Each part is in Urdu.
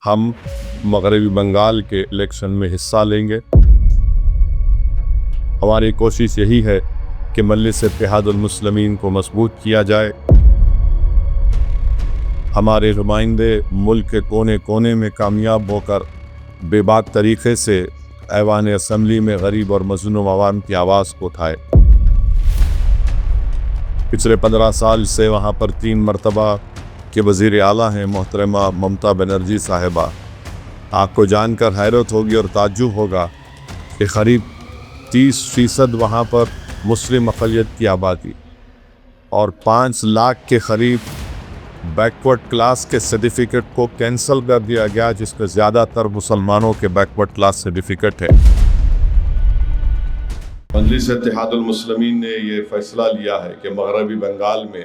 ہم مغربی بنگال کے الیکشن میں حصہ لیں گے۔ ہماری کوشش یہی ہے کہ مجلس اتحاد المسلمین کو مضبوط کیا جائے۔ ہمارے نمائندے ملک کے کونے کونے میں کامیاب ہو کر بے باک طریقے سے ایوان اسمبلی میں غریب اور مظلوم عوام کی آواز کو اٹھائے۔ پچھلے 15 سال سے وہاں پر 3 مرتبہ کے وزیر اعلیٰ ہیں محترمہ ممتا بنرجی صاحبہ۔ آپ کو جان کر حیرت ہوگی اور تعجب ہوگا کہ قریب 30% وہاں پر مسلم اقلیت کی آبادی اور 5 لاکھ کے قریب بیکورڈ کلاس کے سرٹیفکیٹ کو کینسل کر دیا گیا، جس میں زیادہ تر مسلمانوں کے بیکورڈ کلاس سرٹیفکیٹ ہے۔ مجلس اتحاد المسلمین نے یہ فیصلہ لیا ہے کہ مغربی بنگال میں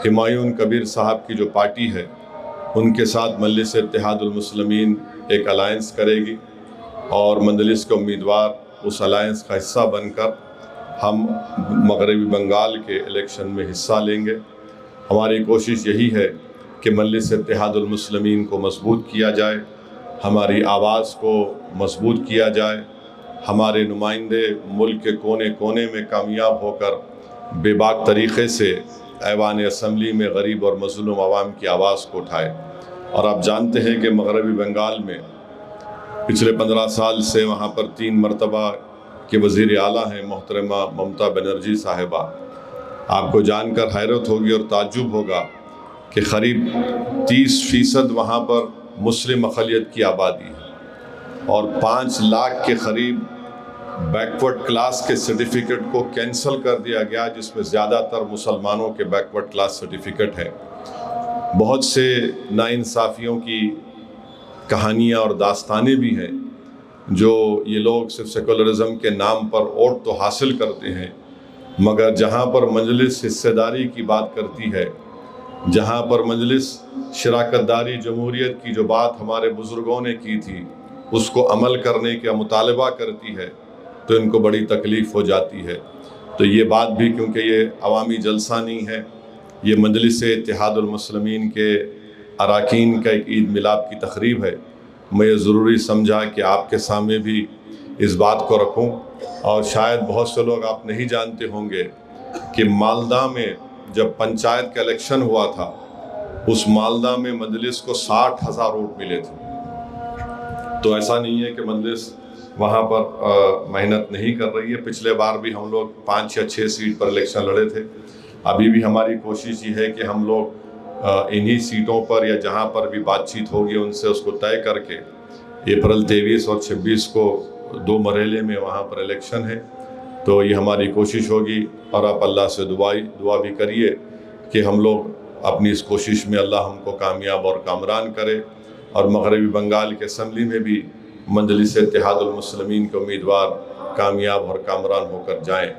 ہمایوں کبیر صاحب کی جو پارٹی ہے ان کے ساتھ مجلس اتحاد المسلمین ایک الائنس کرے گی، اور مجلس کے امیدوار اس الائنس کا حصہ بن کر ہم مغربی بنگال کے الیکشن میں حصہ لیں گے۔ ہماری کوشش یہی ہے کہ مجلس اتحاد المسلمین کو مضبوط کیا جائے، ہماری آواز کو مضبوط کیا جائے، ہمارے نمائندے ملک کے کونے کونے میں کامیاب ہو کر بے باک طریقے سے ایوان اسمبلی میں غریب اور مظلوم عوام کی آواز کو اٹھائے۔ اور آپ جانتے ہیں کہ مغربی بنگال میں پچھلے 15 سال سے وہاں پر 3 مرتبہ کے وزیر اعلیٰ ہیں محترمہ ممتا بنرجی صاحبہ۔ آپ کو جان کر حیرت ہوگی اور تعجب ہوگا کہ قریب 30% وہاں پر مسلم اقلیت کی آبادی ہے اور 5 لاکھ کے قریب بیکورڈ کلاس کے سرٹیفکیٹ کو کینسل کر دیا گیا، جس میں زیادہ تر مسلمانوں کے بیکورڈ کلاس سرٹیفکیٹ ہے۔ بہت سے ناانصافیوں کی کہانیاں اور داستانیں بھی ہیں، جو یہ لوگ صرف سیکولرزم کے نام پر ووٹ تو حاصل کرتے ہیں، مگر جہاں پر مجلس حصہ داری کی بات کرتی ہے، جہاں پر مجلس شراکت داری جمہوریت کی جو بات ہمارے بزرگوں نے کی تھی اس کو عمل کرنے کا مطالبہ کرتی ہے، تو ان کو بڑی تکلیف ہو جاتی ہے۔ تو یہ بات بھی، کیونکہ یہ عوامی جلسہ نہیں ہے، یہ مجلس اتحاد المسلمین کے اراکین کا ایک عید میلاد کی تقریب ہے، میں یہ ضروری سمجھا کہ آپ کے سامنے بھی اس بات کو رکھوں۔ اور شاید بہت سے لوگ آپ نہیں جانتے ہوں گے کہ مالدہ میں جب پنچایت کا الیکشن ہوا تھا، اس مالدہ میں مجلس کو 60,000 ووٹ ملے تھے۔ تو ایسا نہیں ہے کہ مجلس وہاں پر محنت نہیں کر رہی ہے۔ پچھلے بار بھی ہم لوگ 5 یا 6 سیٹ پر الیکشن لڑے تھے۔ ابھی بھی ہماری کوشش یہ ہے کہ ہم لوگ انہی سیٹوں پر یا جہاں پر بھی بات چیت ہوگی ان سے اس کو طے کر کے اپریل 23 اور 26 کو 2 مرحلے میں وہاں پر الیکشن ہے۔ تو یہ ہماری کوشش ہوگی، اور آپ اللہ سے دعا بھی کریے کہ ہم لوگ اپنی اس کوشش میں اللہ ہم کو کامیاب اور کامران کرے، اور مغربی بنگال کے اسمبلی میں بھی مجلس اتحاد المسلمین کے امیدوار کامیاب اور کامران ہو کر جائیں۔